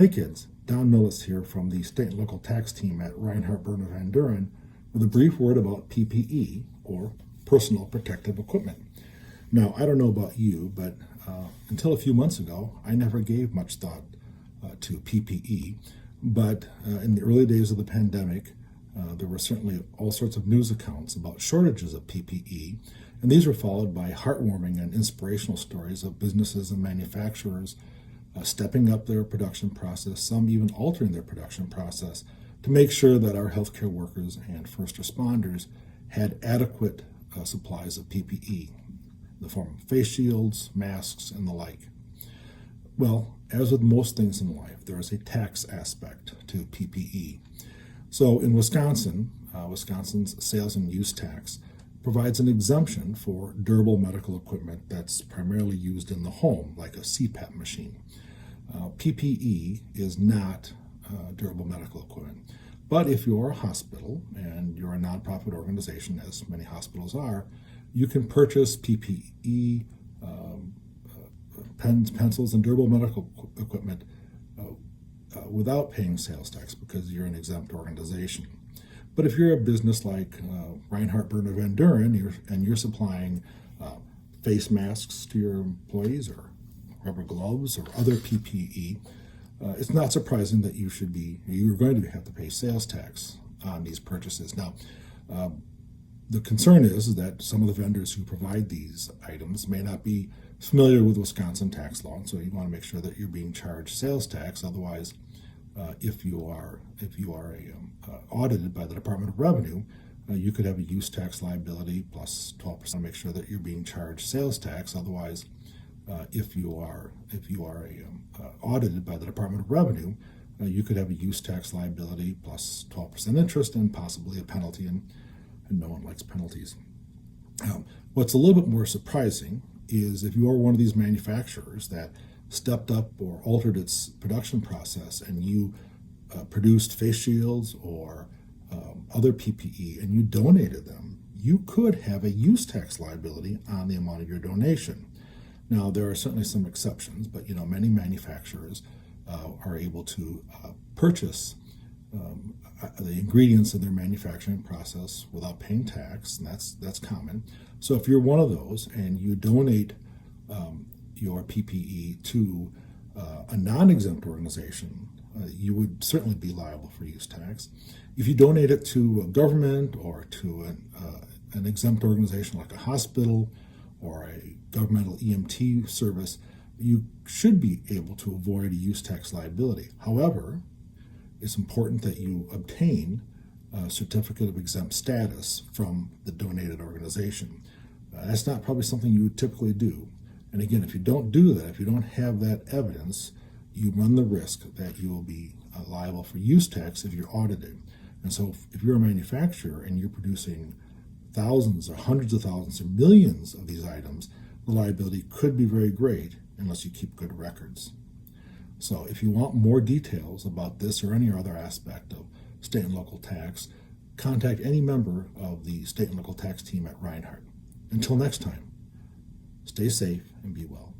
Hey kids, Don Millis here from the state and local tax team at Reinhardt Berner Van Duren with a brief word about PPE, or personal protective equipment. Now, I don't know about you, but until a few months ago, I never gave much thought to PPE. But in the early days of the pandemic, there were certainly all sorts of news accounts about shortages of PPE, and these were followed by heartwarming and inspirational stories of businesses and manufacturers stepping up their production process, some even altering their production process to make sure that our healthcare workers and first responders had adequate supplies of PPE in the form of face shields, masks, and the like. Well, as with most things in life, there is a tax aspect to PPE. So in Wisconsin, Wisconsin's sales and use tax provides an exemption for durable medical equipment that's primarily used in the home, like a CPAP machine. PPE is not durable medical equipment. But if you're a hospital and you're a nonprofit organization, as many hospitals are, you can purchase PPE, pens, pencils, and durable medical equipment without paying sales tax because you're an exempt organization. But if you're a business like Reinhardt Berner Van Duren and you're supplying face masks to your employees or rubber gloves or other PPE, it's not surprising that you're going to have to pay sales tax on these purchases. Now, the concern is that some of the vendors who provide these items may not be familiar with Wisconsin tax law, so you want to make sure that you're being charged sales tax. Otherwise, if you are audited by the Department of Revenue, you could have a use tax liability plus 12%. Make sure that you're being charged sales tax. Otherwise, if you are audited by the Department of Revenue, you could have a use tax liability plus 12% interest and possibly a penalty, and no one likes penalties. What's a little bit more surprising is if you are one of these manufacturers that stepped up or altered its production process and you produced face shields or other PPE and you donated them, you could have a use tax liability on the amount of your donation. Now, there are certainly some exceptions, but many manufacturers are able to purchase the ingredients in their manufacturing process without paying tax, and that's common. So if you're one of those and you donate your PPE to a non-exempt organization, you would certainly be liable for use tax. If you donate it to a government or to an exempt organization like a hospital or a governmental EMT service, you should be able to avoid a use tax liability. However, it's important that you obtain a certificate of exempt status from the donated organization. That's not probably something you would typically do. And again, if you don't do that, if you don't have that evidence, you run the risk that you will be liable for use tax if you're audited. And so if you're a manufacturer and you're producing thousands or hundreds of thousands or millions of these items, the liability could be very great unless you keep good records. So if you want more details about this or any other aspect of state and local tax, contact any member of the state and local tax team at Reinhardt. Until next time, stay safe and be well.